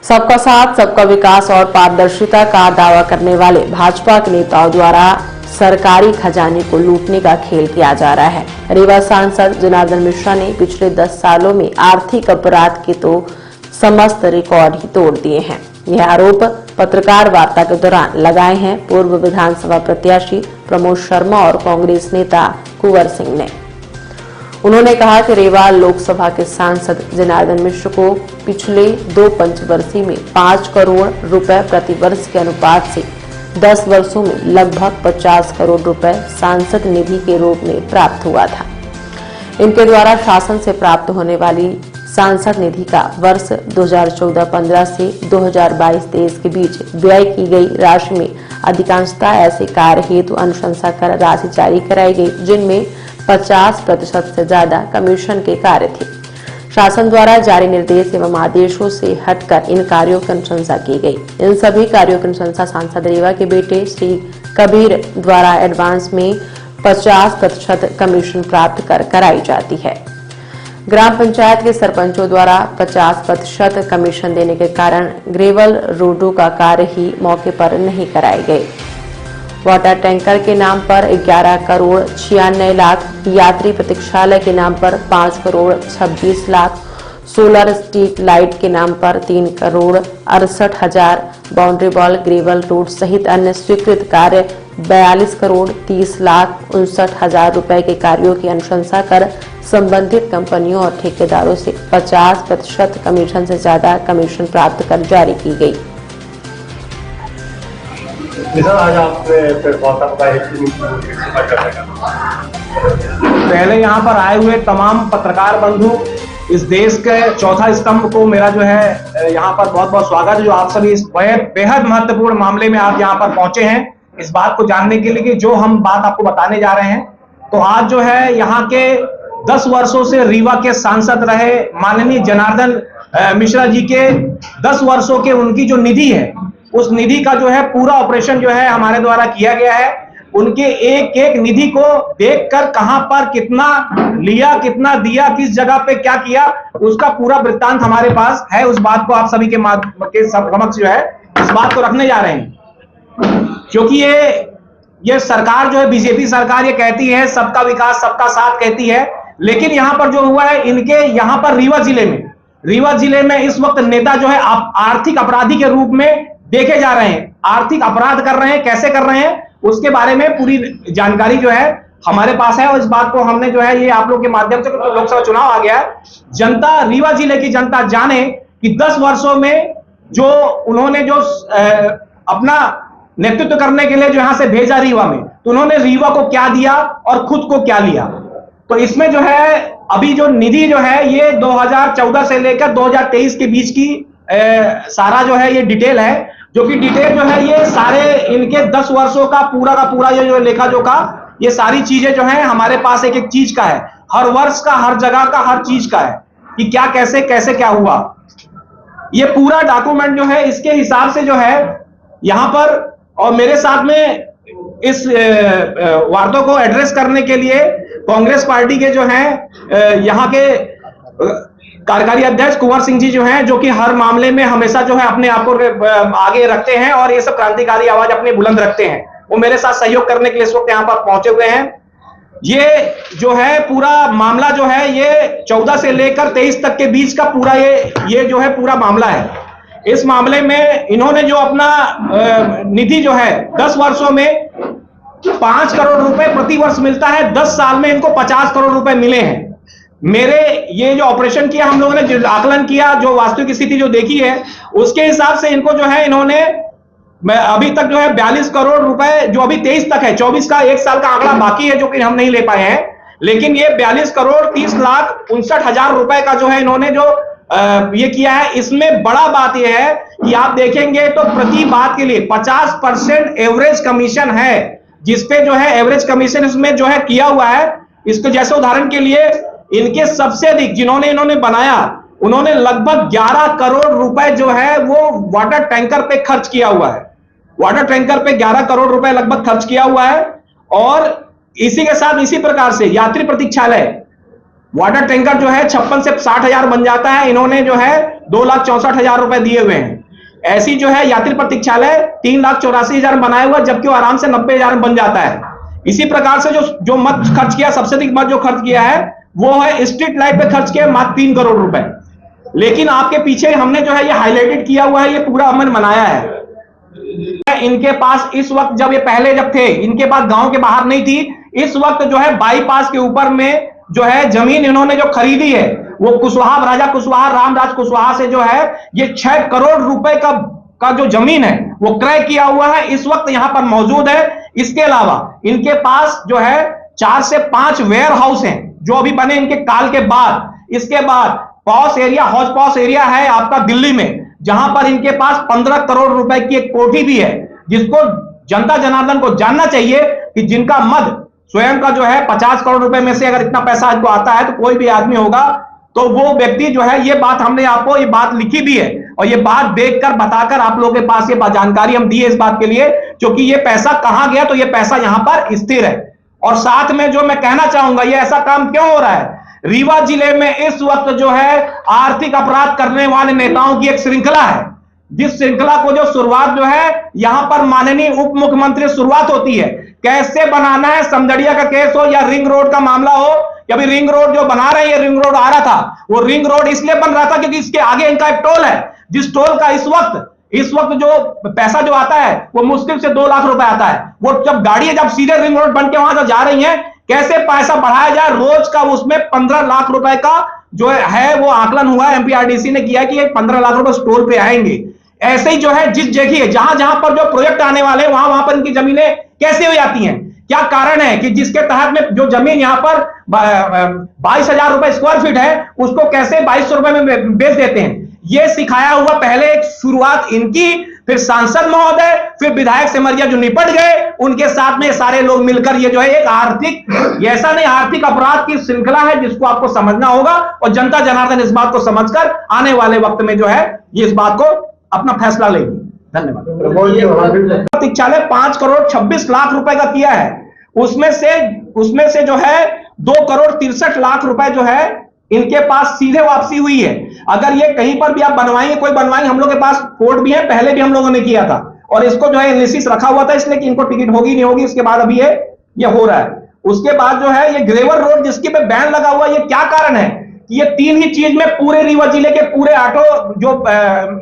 सबका साथ, सबका विकास और पारदर्शिता का दावा करने वाले भाजपा के नेताओं द्वारा सरकारी खजाने को लूटने का खेल किया जा रहा है। रीवा सांसद जनार्दन मिश्रा ने पिछले 10 सालों में आर्थिक अपराध के तो समस्त रिकॉर्ड ही तोड़ दिए हैं। यह आरोप पत्रकार वार्ता के दौरान लगाए हैं पूर्व विधानसभा प्रत्याशी प्रमोद शर्मा और कांग्रेस नेता कुंवर सिंह ने। उन्होंने कहा कि रीवा लोकसभा के सांसद जनार्दन मिश्र को पिछले 2 पंचवर्षीय में 5 करोड़ रुपए प्रति वर्ष के अनुपात से 10 वर्षों में लगभग 50 करोड़ रुपए सांसद निधि के रूप में प्राप्त हुआ था। इनके द्वारा शासन से प्राप्त होने वाली सांसद निधि का वर्ष 2014-15 से 2022-23 के बीच व्यय की गई राशि में अधिकांशतः ऐसे कार्य हेतु अनुशंसा कर राशि जारी कराई गई जिनमें 50% से ज्यादा कमीशन के कार्य थे। शासन द्वारा जारी निर्देश एवं आदेशों से हटकर इन कार्यों की अनुशंसा की गई। इन सभी कार्यों की अनुशंसा सांसद रीवा के बेटे श्री कबीर द्वारा एडवांस में 50% कमीशन प्राप्त कर कराई जाती है। ग्राम पंचायत के सरपंचों द्वारा 50% कमीशन देने के कारण ग्रेवल रोडों का कार्य ही मौके पर नहीं कराए गए। वाटर टैंकर के नाम पर 11 करोड़ 96 लाख, यात्री प्रतीक्षालय के नाम पर 5 crore 26 lakh, solar street light के नाम पर 3 करोड़ 68 हजार, बाउंड्री वॉल ग्रेवल रोड सहित अन्य स्वीकृत कार्य 42 करोड़ 30 लाख 59 हजार रुपए के कार्यों की अनुशंसा कर संबंधित कंपनियों और ठेकेदारों से 50% कमीशन से ज्यादा कमीशन प्राप्त कर जारी की गई। आज आपने पहले यहाँ पर आए हुए तमाम पत्रकार बंधु, इस देश के चौथा स्तंभ को मेरा जो है यहाँ पर बहुत बहुत स्वागत है। जो आप सभी इस बेहद महत्वपूर्ण मामले में आप यहाँ पर पहुंचे हैं इस बात को जानने के लिए कि जो हम बात आपको बताने जा रहे हैं। तो आज जो है यहाँ के 10 वर्षों से रीवा के सांसद रहे माननीय जनार्दन मिश्रा जी के 10 वर्षों के उनकी जो निधि है उस निधि का जो है पूरा ऑपरेशन जो है हमारे द्वारा किया गया है। उनके एक एक निधि को देखकर कहां पर कितना लिया, कितना दिया, किस जगह पे क्या किया, उसका पूरा वृत्तांत हमारे पास है। उस बात को आप सभी के समक्ष जो है इस बात को रखने जा रहे हैं, क्योंकि ये सरकार जो है बीजेपी सरकार ये कहती है सबका विकास सबका साथ कहती है, लेकिन यहां पर जो हुआ है इनके यहां पर रीवा जिले में इस वक्त नेता जो है आर्थिक अपराधी के रूप में देखे जा रहे हैं। आर्थिक अपराध कर रहे हैं, कैसे कर रहे हैं उसके बारे में पूरी जानकारी जो है हमारे पास है। और इस बात को हमने जो है ये आप लोग के माध्यम से, तो लोकसभा चुनाव आ गया है, जनता रीवा जिले की जनता जाने कि 10 वर्षों में जो उन्होंने जो अपना नेतृत्व करने के लिए जो यहां से भेजा रीवा में, तो उन्होंने रीवा को क्या दिया और खुद को क्या लिया। तो इसमें जो है अभी जो निधि जो है ये 2014 से लेकर 2023 के बीच की सारा जो है ये डिटेल है, जो कि डिटेल जो है ये सारे इनके 10 वर्षों का पूरा ये जो लेखा जोखा ये सारी चीजें जो है हमारे पास एक एक चीज का है, हर वर्ष का, हर जगह का, हर चीज का है कि क्या कैसे क्या हुआ। ये पूरा डॉक्यूमेंट जो है इसके हिसाब से जो है यहां पर, और मेरे साथ में इस वार्ता को एड्रेस करने के लिए कांग्रेस पार्टी के जो है यहाँ के कार्यकारी अध्यक्ष कुंवर सिंह जी जो हैं, जो कि हर मामले में हमेशा जो है अपने आप को आगे रखते हैं और ये सब क्रांतिकारी आवाज अपनी बुलंद रखते हैं। वो मेरे साथ सहयोग करने के लिए इस वक्त यहाँ पर पहुंचे हुए हैं। ये जो है पूरा मामला जो है ये 14 से लेकर 23 तक के बीच का पूरा ये जो है पूरा मामला है। इस मामले में इन्होंने जो अपना निधि जो है 10 वर्षों में 5 करोड़ रुपए प्रति वर्ष मिलता है, 10 साल में इनको 50 करोड़ रुपए मिले हैं। मेरे ये जो ऑपरेशन किया हम लोगों ने, जो आकलन किया, जो वास्तविक स्थिति जो देखी है उसके हिसाब से इनको जो है इन्होंने अभी तक जो है 42 करोड़ रुपए, जो अभी 23 तक है, 24 का 1 साल का आंकड़ा बाकी है जो कि हम नहीं ले पाए हैं, लेकिन ये 42 करोड़ 30 लाख 59 हजार रुपए का जो है इन्होंने जो ये किया है। इसमें बड़ा बात यह है कि आप देखेंगे तो प्रति बात के लिए 50% एवरेज कमीशन है, जिसपे जो है एवरेज कमीशन इसमें जो है किया हुआ है। इसको जैसे उदाहरण के लिए इनके सबसे अधिक इन्होंने बनाया, उन्होंने लगभग 11 करोड़ रुपए जो है वो वाटर टैंकर पे खर्च किया हुआ है। वाटर टैंकर पे 11 करोड़ रुपए लगभग खर्च किया हुआ है। और इसी के साथ इसी प्रकार से यात्री प्रतीक्षालय वाटर टैंकर जो है 56 से 60,000 बन जाता है, इन्होंने जो है 2,64,000 रुपए दिए हुए हैं। ऐसी जो है यात्री प्रतीक्षालय 3,84,000 बनाया हुआ, जबकि वो आराम से 90,000 बन जाता है। इसी प्रकार से जो मत खर्च किया, सबसे अधिक मत जो खर्च किया है वो है स्ट्रीट लाइट पे खर्च किया मात्र 3 करोड़ रुपए। लेकिन आपके पीछे हमने जो है ये हाईलाइटेड किया हुआ है, ये पूरा हमने बनाया है। इनके पास इस वक्त जब थे, इनके पास गांव के बाहर नहीं थी, इस वक्त जो है बाईपास के ऊपर में जो है जमीन इन्होंने जो खरीदी है वो कुशवाहा, राजा कुशवाहा, रामराज कुशवाहा से जो है ये 6 करोड़ रुपए का जो जमीन है वो क्रय किया हुआ है, इस वक्त यहां पर मौजूद है। इसके अलावा इनके पास जो है 4 से 5 वेयर हाउस हैं जो अभी बने इनके काल के बाद। इसके बाद पॉश एरिया, हौज पॉश एरिया है आपका दिल्ली में, जहां पर इनके पास 15 करोड़ रुपए की एक कोठी भी है, जिसको जनता जनार्दन को जानना चाहिए कि जिनका मद स्वयं का जो है 50 करोड़ रुपए में से अगर इतना पैसा आपको आता है तो कोई भी आदमी होगा तो वो व्यक्ति जो है, ये बात हमने आपको ये बात लिखी भी है और ये बात देखकर बताकर आप लोगों के पास ये जानकारी हम दी है इस बात के लिए, क्योंकि ये पैसा कहां गया, तो ये पैसा यहां पर स्थिर है। और साथ में जो मैं कहना चाहूंगा, ये ऐसा काम क्यों हो रहा है, रीवा जिले में इस वक्त जो है आर्थिक अपराध करने वाले नेताओं की एक श्रृंखला है, जिस श्रृंखला को जो शुरुआत जो है यहां पर माननीय उप मुख्यमंत्री शुरुआत होती है, कैसे बनाना है, समझड़िया का केस हो या रिंग रोड का मामला हो, अभी रिंग रोड जो बना रहे हैं, रिंग रोड आ रहा था, वो रिंग रोड इसलिए बन रहा था क्योंकि इसके आगे इनका एक टोल है, जिस टोल का इस वक्त जो पैसा जो आता है वो मुश्किल से 2 लाख रुपए आता है। वो जब गाड़ी जब सीधे रिंग रोड बन के वहां जा रही है, कैसे पैसा बढ़ाया जाए, रोज का उसमें 15 लाख रुपए का जो है वो आकलन हुआ है, एमपीआरडीसी ने किया कि 15 लाख रुपए टोल पे आएंगे। ऐसे ही जो है जिस जगह जहां जहां पर जो प्रोजेक्ट आने वाले हैं वहां पर इनकी जमीनें कैसे हो जाती हैं, क्या कारण है कि जिसके तहत में जो जमीन यहां पर 22,000 रुपए स्क्वायर फीट है उसको कैसे 2200 रुपए में बेच देते हैं। यह सिखाया हुआ पहले एक शुरुआत इनकी, फिर सांसद महोदय, फिर विधायक सिमरिया जो निपट गए, उनके साथ में सारे लोग मिलकर ये जो है एक आर्थिक, ऐसा नहीं आर्थिक अपराध की श्रृंखला है जिसको आपको समझना होगा और जनता जनार्दन इस बात को समझकर आने वाले वक्त में जो है ये इस बात को अपना फैसला लेगी। धन्यवाद। प्रतीक्षालय 5 करोड़ 26 लाख रुपए का किया है, उसमें से जो है 2 करोड़ 63 लाख रुपए जो है इनके पास सीधे वापसी हुई है। अगर ये कहीं पर भी आप बनवाएंगे, कोई बनवाएंगे, हम लोग के पास कोड भी है, पहले भी हम लोगों ने किया था और इसको जो है एनालिसिस रखा हुआ था, इसलिए कि इनको टिकट होगी नहीं होगी, इसके बाद अभी ये हो रहा है। उसके बाद जो है ये ग्रेवर रोड जिसके पे बैन लगा हुआ, ये क्या कारण है कि ये 3 ही चीज में पूरे रीवा जिले के पूरे ऑटो जो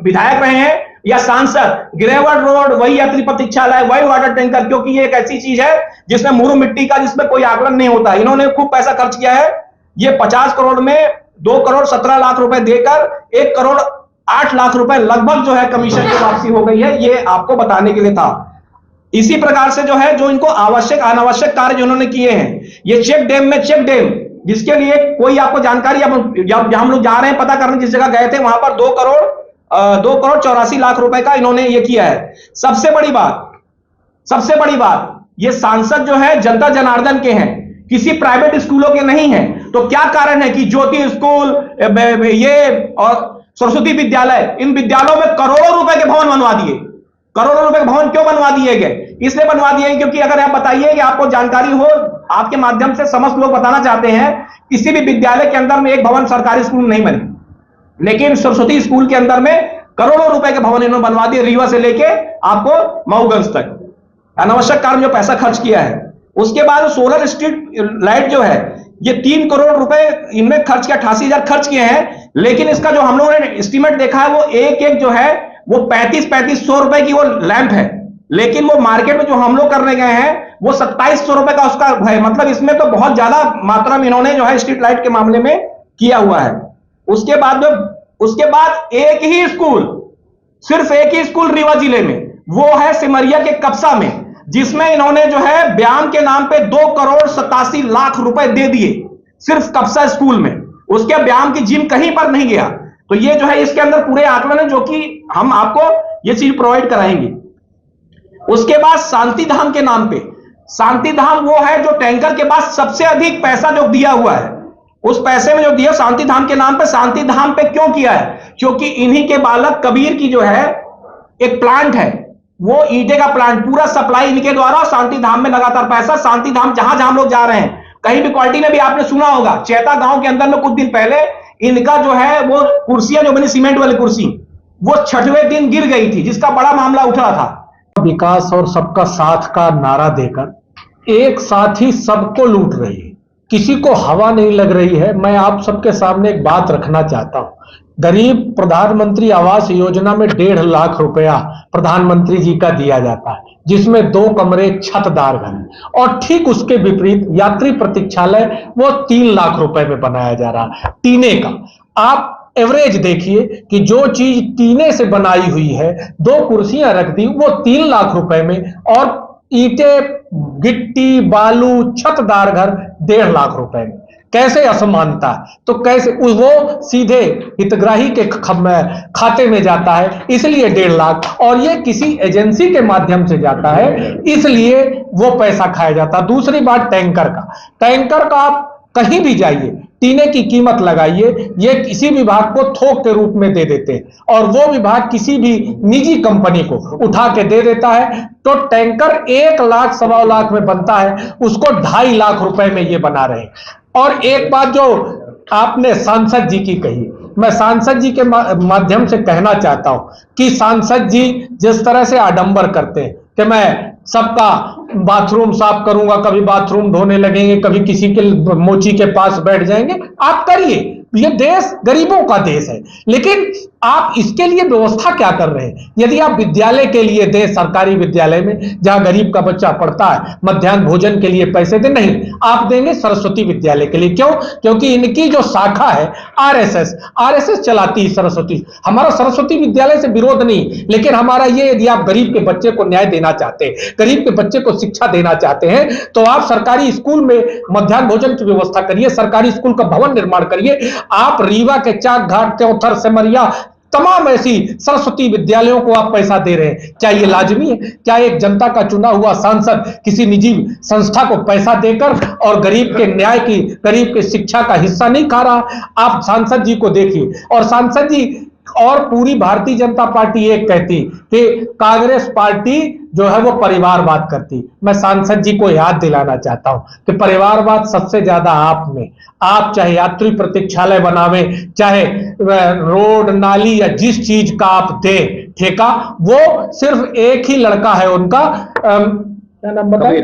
विधायक रहे हैं या सांसद, ग्रेवर रोड, वही यात्री प्रतीक्षालय, वही वाटर टैंकर, क्योंकि ये एक ऐसी चीज है जिसमें मुरु मिट्टी का, जिसमें कोई आकलन नहीं होता। इन्होंने खूब पैसा खर्च किया है, ये 50 करोड़ में 2 करोड़ 17 लाख रुपए देकर 1 करोड़ 8 लाख रुपए लगभग जो है कमीशन की वापसी हो गई है, ये आपको बताने के लिए था। इसी प्रकार से जो है जो इनको आवश्यक अनावश्यक कार्य जिन्होंने किए हैं, ये चेक डैम जिसके लिए कोई आपको जानकारी, जब हम लोग जा रहे हैं पता करने, जिस जगह गए थे वहां पर 2 करोड़ 84 लाख रुपए का इन्होंने ये किया है। सबसे बड़ी बात ये सांसद जो है जनता जनार्दन के हैं, किसी प्राइवेट स्कूलों के नहीं हैं। तो क्या कारण है कि ज्योति स्कूल ये और सरस्वती विद्यालय, इन विद्यालयों में करोड़ों रुपए के भवन बनवा दिए। करोड़ों रुपए के भवन क्यों बनवा दिए गए? इसलिए बनवा दिए क्योंकि अगर आप बताइए कि आपको जानकारी हो, आपके माध्यम से समस्त लोग बताना चाहते हैं, किसी भी विद्यालय के अंदर में एक भवन सरकारी स्कूल नहीं बने, लेकिन सरस्वती स्कूल के अंदर में करोड़ों रुपए के भवन इन्होंने बनवा दिए, रीवा से लेके आपको मऊगंज तक, अनावश्यक कारण जो पैसा खर्च किया है। उसके बाद सोलर स्ट्रीट लाइट जो है, ये 3 करोड़ रुपए इनमें खर्च किया, 88,000 खर्च किए हैं, लेकिन इसका जो हम लोगों ने एस्टीमेट देखा है वो एक जो है वो 3500 रुपए की वो लैंप है, लेकिन वो मार्केट में जो हम लोग करने गए हैं वो 2700 रुपए का उसका है। मतलब इसमें तो बहुत ज्यादा मात्रा में इन्होंने जो है स्ट्रीट लाइट के मामले में किया हुआ है। उसके बाद एक ही स्कूल, सिर्फ एक ही स्कूल रीवा जिले में, वो है सिमरिया के कपसा में, जिसमें इन्होंने जो है व्यायाम के नाम पे 2 करोड़ 87 लाख रुपए दे दिए सिर्फ कपसा स्कूल में। उसके व्यायाम की जिम कहीं पर नहीं गया। तो ये जो है इसके अंदर पूरे आकलन है जो कि हम आपको ये चीज प्रोवाइड कराएंगे। उसके बाद शांति धाम के नाम पे, शांति धाम वो है जो टैंकर के बाद सबसे अधिक पैसा जो दिया हुआ है, उस पैसे में जो दिया शांति धाम के नाम पे। शांति धाम पे क्यों किया है? क्योंकि इन्हीं के बालक कबीर की जो है एक प्लांट है, वो ईंटे का प्लांट, पूरा सप्लाई इनके द्वारा शांति धाम में लगातार पैसा। शांति धाम जहां जहां लोग जा रहे हैं, कहीं भी क्वालिटी में भी आपने सुना होगा, चैता गांव के अंदर में कुछ दिन पहले इनका जो है वो कुर्सियां जो बनी सीमेंट वाली कुर्सी, वो 6वें दिन गिर गई थी, जिसका बड़ा मामला उठा था। विकास और सबका साथ का नारा देकर एक साथ ही सबको लूट रही है, किसी को हवा नहीं लग रही है। मैं आप सबके सामने एक बात रखना चाहता हूं। गरीब प्रधानमंत्री आवास योजना में 1.5 लाख रुपया प्रधानमंत्री जी का दिया जाता है, जिसमें 2 कमरे छतदार घर हैं, और ठीक उसके विपरीत यात्री प्रतीक्षालय वो 3 लाख रुपए में बनाया जा रहा है, टीने का। आप एवरेज देखिए कि जो चीज टीने से बनाई हुई है, 2 कुर्सियां रख दी, वो 3 लाख रुपए में, और ईंटें, गिट्टी, बालू, छतदार घर 1.5 लाख रुपए में। कैसे असमानता है? तो कैसे वो सीधे हितग्राही के खाते में जाता है, इसलिए 1.5 लाख, और ये किसी एजेंसी के माध्यम से जाता है, इसलिए वो पैसा खाया जाता है। दूसरी बात टैंकर का आप कहीं भी जाइए, टीने की कीमत लगाइए, ये किसी विभाग को थोक के रूप में दे देते हैं, और वो विभाग किसी भी निजी कंपनी को उठा के दे देता है। तो टैंकर 1 लाख, 1.25 लाख में बनता है, उसको 2.5 लाख रुपए में ये बना रहे हैं। और एक बात जो आपने सांसद जी की कही, मैं सांसद जी के माध्यम से कहना चाहता हूं कि सांसद जी जिस तरह से आडंबर करते हैं कि मैं सबका बाथरूम साफ करूंगा, कभी बाथरूम धोने लगेंगे, कभी किसी के मोची के पास बैठ जाएंगे, आप करिए, ये देश गरीबों का देश है, लेकिन आप इसके लिए व्यवस्था क्या कर रहे हैं? यदि आप विद्यालय के लिए दे, सरकारी विद्यालय में जहां गरीब का बच्चा पढ़ता है, मध्याह्न भोजन के लिए पैसे दे, नहीं, आप देंगे सरस्वती विद्यालय के लिए। क्यों? क्योंकि इनकी जो शाखा है आरएसएस चलाती है सरस्वती। हमारा सरस्वती विद्यालय से विरोध नहीं, लेकिन हमारा ये, यदि आप गरीब के बच्चे को न्याय देना चाहते हैं, गरीब के बच्चे को शिक्षा देना चाहते हैं, तो आप सरकारी स्कूल में मध्याह्न भोजन की व्यवस्था करिए, सरकारी स्कूल का भवन निर्माण करिए। आप रीवा के चाक घाट, त्योंथर, सेमरिया, तमाम ऐसी सरस्वती विद्यालयों को आप पैसा दे रहे हैं। क्या ये लाजमी है? क्या एक जनता का चुना हुआ सांसद किसी निजी संस्था को पैसा देकर और गरीब के न्याय की, गरीब के शिक्षा का हिस्सा नहीं खा रहा? आप सांसद जी को देखिए, और सांसद जी और पूरी भारतीय जनता पार्टी एक कहती कि कांग्रेस पार्टी जो है वो परिवारवाद करती। मैं सांसद जी को याद दिलाना चाहता हूं कि परिवारवाद सबसे ज्यादा आप में, आप चाहे यात्री प्रतीक्षालय बनावे, चाहे रोड, नाली, या जिस चीज का आप दे ठेका, वो सिर्फ एक ही लड़का है उनका, क्या नाम बताया?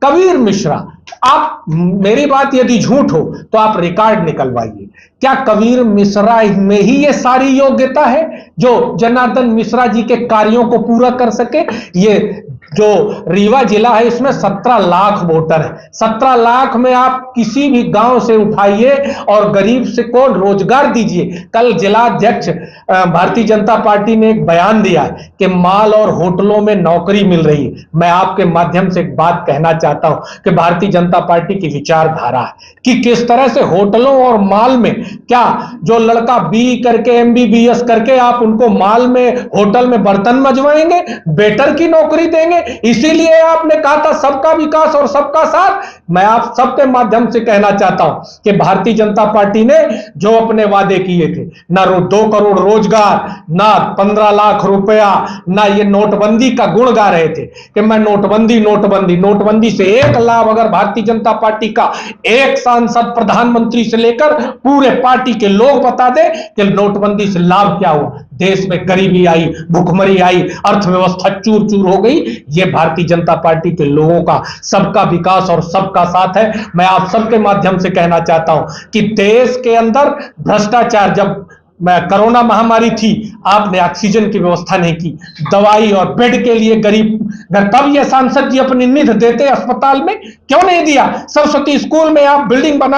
कबीर मिश्रा। आप, मेरी बात यदि झूठ हो तो आप रिकॉर्ड निकलवाइए। क्या कबीर मिश्रा में ही ये सारी योग्यता है जो जनार्दन मिश्रा जी के कार्यों को पूरा कर सके? ये जो रीवा जिला है, इसमें 17 लाख वोटर है। 17 लाख में आप किसी भी गांव से उठाइए और गरीब से को रोजगार दीजिए। कल जिला अध्यक्ष भारतीय जनता पार्टी ने एक बयान दिया कि माल और होटलों में नौकरी मिल रही है। मैं आपके माध्यम से एक बात कहना चाहता हूं कि भारतीय जनता पार्टी की विचारधारा है कि किस तरह से होटलों और माल में, क्या जो लड़का बी करके, एमबीबीएस करके आप उनको माल में, होटल में बर्तन मजवाएंगे, वेटर की नौकरी देंगे? इसीलिए आपने कहा था सबका विकास और सबका साथ। मैं आप सबके माध्यम से कहना चाहता हूं कि भारतीय जनता पार्टी ने जो अपने वादे किए थे, ना 2 करोड़ रोजगार, ना 15 लाख रुपया, ना ये नोटबंदी का गुण गा रहे थे कि मैं नोटबंदी से एक लाभ अगर भारतीय जनता पार्टी का एक सांसद प्रधानमंत्री से लेकर पूरे पार्टी के लोग बता दे कि नोटबंदी से लाभ क्या हुआ, देश में गरीबी आई, भुखमरी आई, अर्थव्यवस्था चूर चूर हो गई। ये भारतीय जनता पार्टी के लोगों का सबका विकास और सबका साथ है। मैं आप सबके माध्यम से कहना चाहता हूं कि देश के अंदर भ्रष्टाचार, जब कोरोना महामारी थी, आपने ऑक्सीजन की व्यवस्था नहीं की, दवाई और बेड के लिए गरीब, तब ये सांसद जी अपनी निध देते अस्पताल में, क्यों नहीं दिया? सरस्वती स्कूल में आप बिल्डिंग बनाने